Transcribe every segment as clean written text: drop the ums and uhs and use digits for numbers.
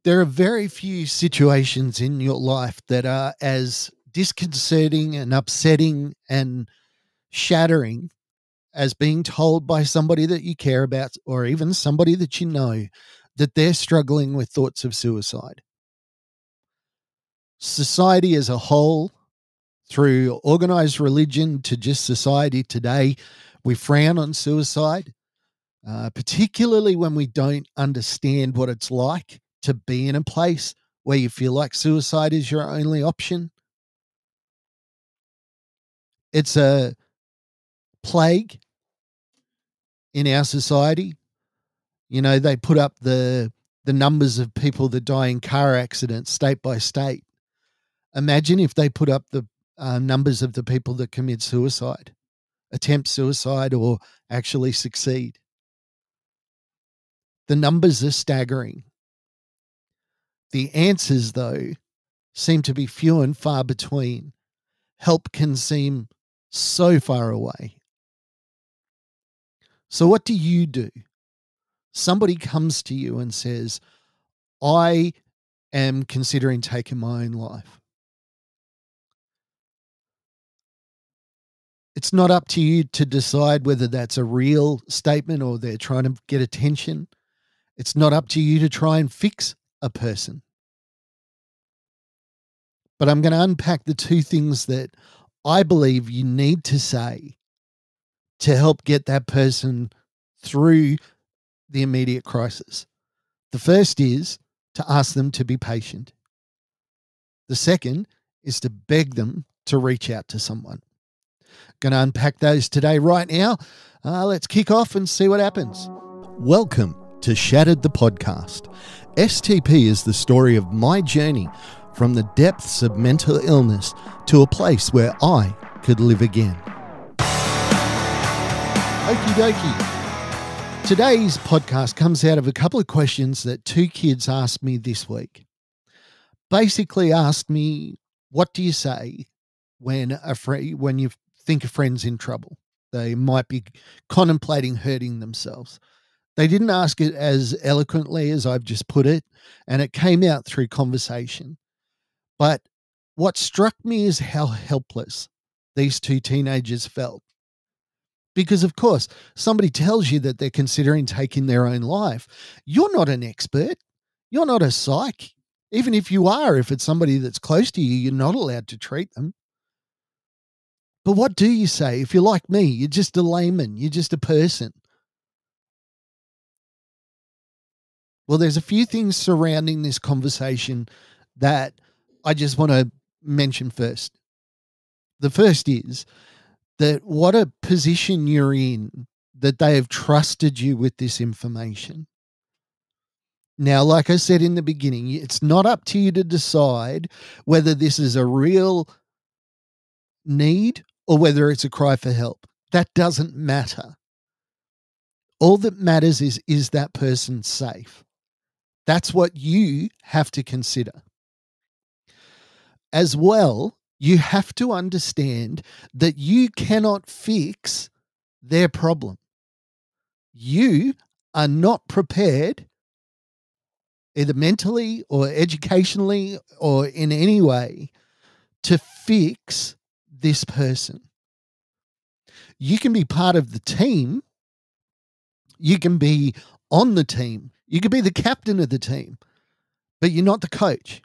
There are very few situations in your life that are as disconcerting and upsetting and shattering as being told by somebody that you care about or even somebody that you know that they're struggling with thoughts of suicide. Society as a whole, through organized religion to just society today, we frown on suicide, particularly when we don't understand what it's like to be in a place where you feel like suicide is your only option. It's a plague in our society. You know, they put up the numbers of people that die in car accidents state by state. Imagine if they put up the numbers of the people that commit suicide, attempt suicide, or actually succeed. The numbers are staggering. The answers, though, seem to be few and far between. Help can seem so far away. So, what do you do? Somebody comes to you and says, I am considering taking my own life. It's not up to you to decide whether that's a real statement or they're trying to get attention. It's not up to you to try and fix a person. But I'm going to unpack the two things that I believe you need to say to help get that person through the immediate crisis. The first is to ask them to be patient. The second is to beg them to reach out to someone. Going to unpack those today right now. Let's kick off and see what happens. Welcome to Shattered the Podcast. STP is the story of my journey from the depths of mental illness to a place where I could live again. Okie dokie. Today's podcast comes out of a couple of questions that two kids asked me this week. Basically asked me, what do you say when you think a friend's in trouble? They might be contemplating hurting themselves. They didn't ask it as eloquently as I've just put it, and it came out through conversation. But what struck me is how helpless these two teenagers felt. Because, of course, somebody tells you that they're considering taking their own life. You're not an expert. You're not a psych. Even if you are, if it's somebody that's close to you, you're not allowed to treat them. But what do you say? If you're like me, you're just a layman. You're just a person. Well, there's a few things surrounding this conversation that I just want to mention first. The first is that what a position you're in that they have trusted you with this information. Now, like I said in the beginning, it's not up to you to decide whether this is a real need or whether it's a cry for help. That doesn't matter. All that matters is that person safe? That's what you have to consider. As well, you have to understand that you cannot fix their problem. You are not prepared, either mentally or educationally or in any way, to fix this person. You can be part of the team. You can be on the team. You can be the captain of the team, but you're not the coach.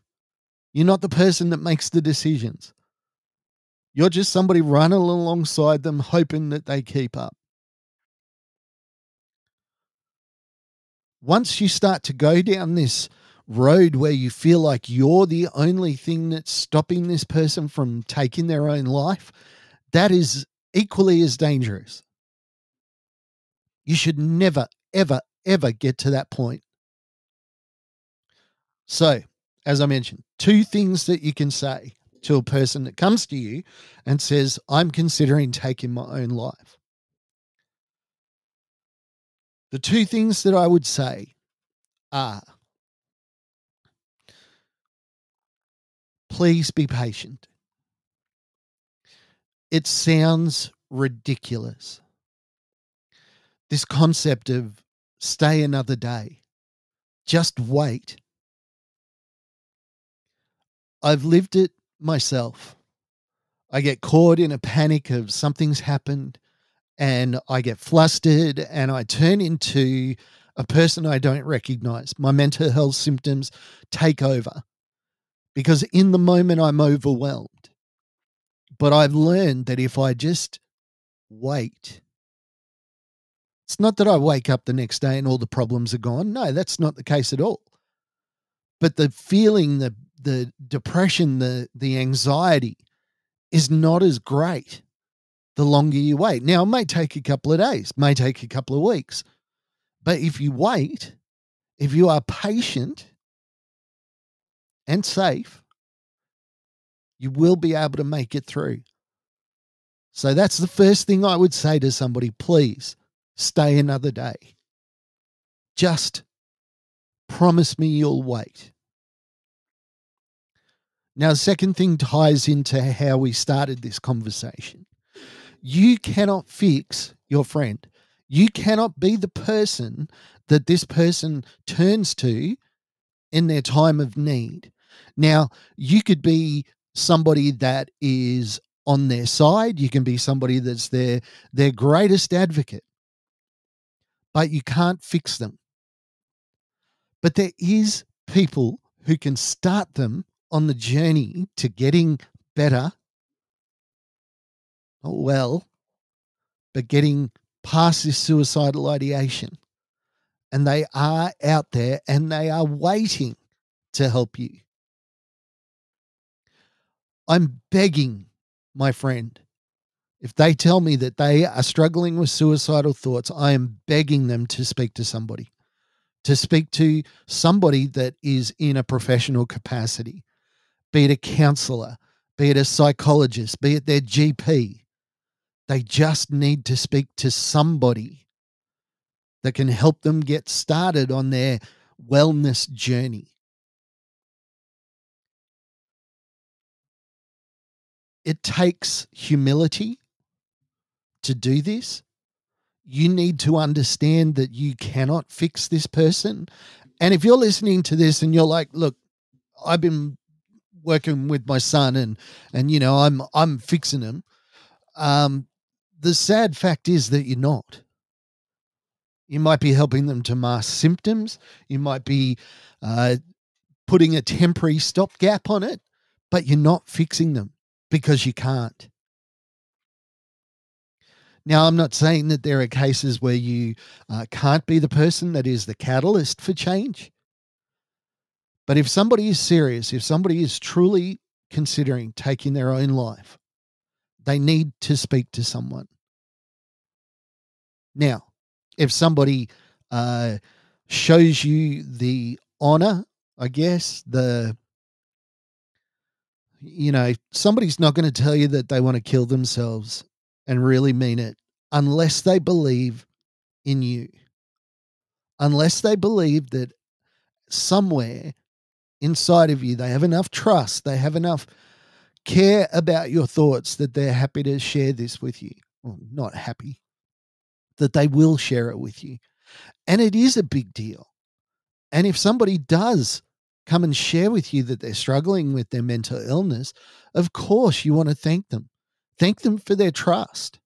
You're not the person that makes the decisions. You're just somebody running alongside them, hoping that they keep up. Once you start to go down this road where you feel like you're the only thing that's stopping this person from taking their own life, that is equally as dangerous. You should never, ever, ever get to that point. So, as I mentioned, two things that you can say to a person that comes to you and says, I'm considering taking my own life. The two things that I would say are, please be patient. It sounds ridiculous. This concept of stay another day, just wait. I've lived it myself. I get caught in a panic of something's happened and I get flustered and I turn into a person I don't recognize. My mental health symptoms take over because in the moment I'm overwhelmed. But I've learned that if I just wait, it's not that I wake up the next day and all the problems are gone. No, that's not the case at all. But the feeling, the depression, the anxiety is not as great the longer you wait. Now, it may take a couple of days, may take a couple of weeks. But if you wait, if you are patient and safe, you will be able to make it through. So that's the first thing I would say to somebody. Please stay another day. Just promise me you'll wait. Now, the second thing ties into how we started this conversation. You cannot fix your friend. You cannot be the person that this person turns to in their time of need. Now, you could be somebody that is on their side. You can be somebody that's their greatest advocate, but you can't fix them. But there is people who can start them on the journey to getting better, not well, but getting past this suicidal ideation. And they are out there and they are waiting to help you. I'm begging my friend, if they tell me that they are struggling with suicidal thoughts, I am begging them to speak to somebody, that is in a professional capacity, be it a counselor, be it a psychologist, be it their GP. They just need to speak to somebody that can help them get started on their wellness journey. It takes humility to do this. You need to understand that you cannot fix this person. And if you're listening to this and you're like, look, I've been working with my son and you know, I'm fixing him. The sad fact is that you're not. You might be helping them to mask symptoms. You might be putting a temporary stopgap on it, but you're not fixing them because you can't. Now, I'm not saying that there are cases where you can't be the person that is the catalyst for change. But if somebody is serious, if somebody is truly considering taking their own life, they need to speak to someone. Now, if somebody shows you the honor, I guess, somebody's not going to tell you that they want to kill themselves and really mean it unless they believe in you, unless they believe that somewhere inside of you they have enough trust, they have enough care about your thoughts that they're happy to share this with you. Well, not happy, that they will share it with you. And it is a big deal. And if somebody does come and share with you that they're struggling with their mental illness, of course you want to thank them. Thank them for their trust.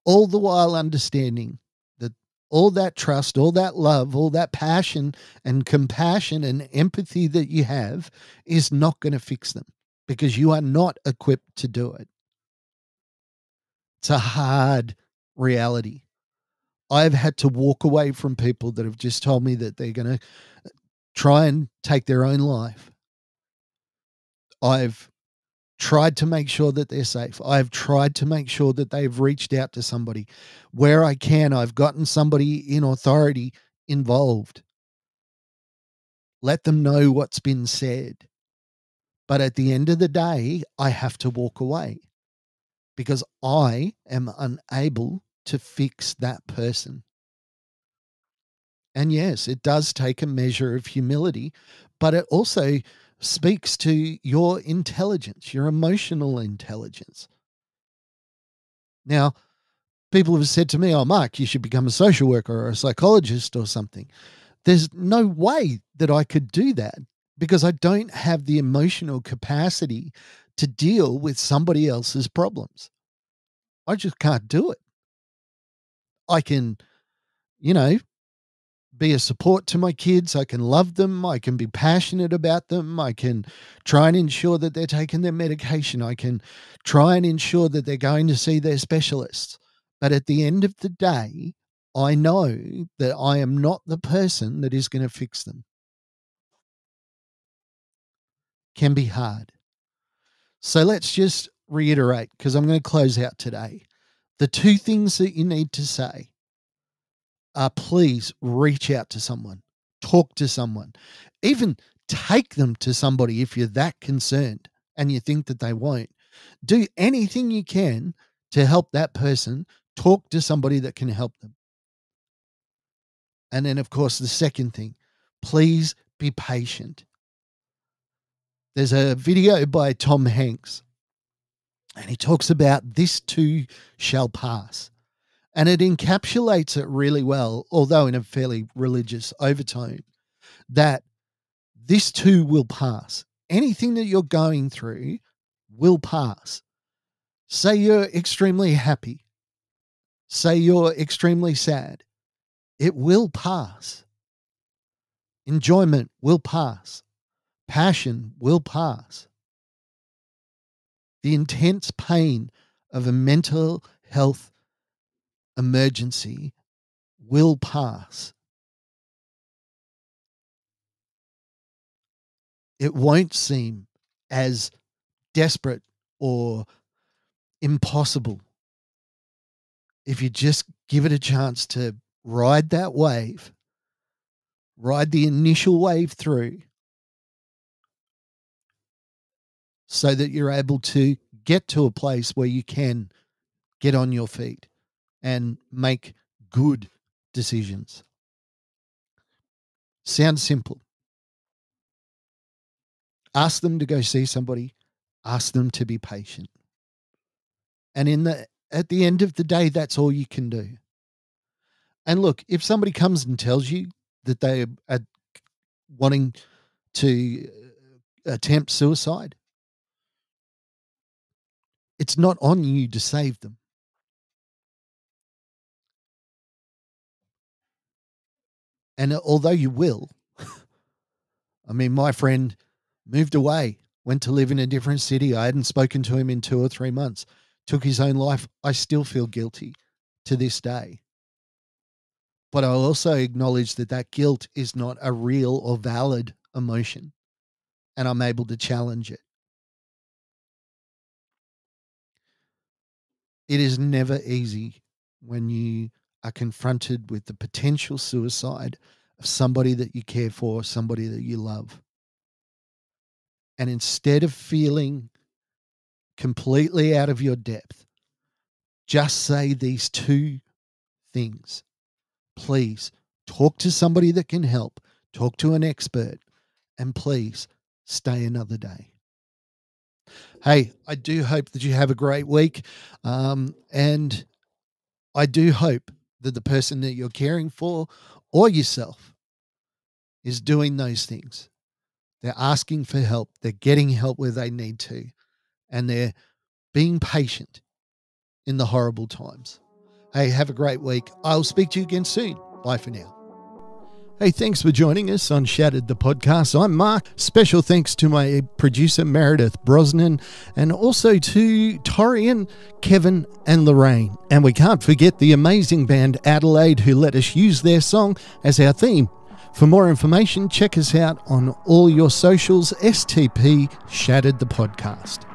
All the while understanding that all that trust, all that love, all that passion and compassion and empathy that you have is not going to fix them because you are not equipped to do it. It's a hard reality. I've had to walk away from people that have just told me that they're going to try and take their own life. I've tried to make sure that they're safe. I've tried to make sure that they've reached out to somebody. Where I can, I've gotten somebody in authority involved. Let them know what's been said. But at the end of the day, I have to walk away because I am unable to fix that person. And yes, it does take a measure of humility, but it also speaks to your intelligence, your emotional intelligence. Now, people have said to me, oh, Mark, you should become a social worker or a psychologist or something. There's no way that I could do that because I don't have the emotional capacity to deal with somebody else's problems. I just can't do it. I can, be a support to my kids. I can love them. I can be passionate about them. I can try and ensure that they're taking their medication. I can try and ensure that they're going to see their specialists. But at the end of the day, I know that I am not the person that is going to fix them. Can be hard. So let's just reiterate, because I'm going to close out today. The two things that you need to say are, please reach out to someone, talk to someone, even take them to somebody if you're that concerned and you think that they won't. Do anything you can to help that person, talk to somebody that can help them. And then, of course, the second thing, please be patient. There's a video by Tom Hanks, and he talks about this too shall pass. And it encapsulates it really well, although in a fairly religious overtone, that this too will pass. Anything that you're going through will pass. Say you're extremely happy. Say you're extremely sad. It will pass. Enjoyment will pass. Passion will pass. The intense pain of a mental health emergency will pass. It won't seem as desperate or impossible if you just give it a chance to ride that wave, ride the initial wave through, so that you're able to get to a place where you can get on your feet and make good decisions. Sounds simple. Ask them to go see somebody. Ask them to be patient. And at the end of the day, that's all you can do. And look, if somebody comes and tells you that they are wanting to attempt suicide, it's not on you to save them. And although you will, I mean, my friend moved away, went to live in a different city. I hadn't spoken to him in 2 or 3 months, took his own life. I still feel guilty to this day. But I also acknowledge that that guilt is not a real or valid emotion, and I'm able to challenge it. It is never easy when you are confronted with the potential suicide of somebody that you care for, somebody that you love. And instead of feeling completely out of your depth, just say these two things. Please talk to somebody that can help, talk to an expert, and please stay another day. Hey, I do hope that you have a great week. And I do hope that the person that you're caring for or yourself is doing those things. They're asking for help. They're getting help where they need to. And they're being patient in the horrible times. Hey, have a great week. I'll speak to you again soon. Bye for now. Hey, thanks for joining us on Shattered the Podcast. I'm Mark. Special thanks to my producer, Meredith Brosnan, and also to Torian, Kevin, and Lorraine. And we can't forget the amazing band Adelaide, who let us use their song as our theme. For more information, check us out on all your socials, STP Shattered the Podcast.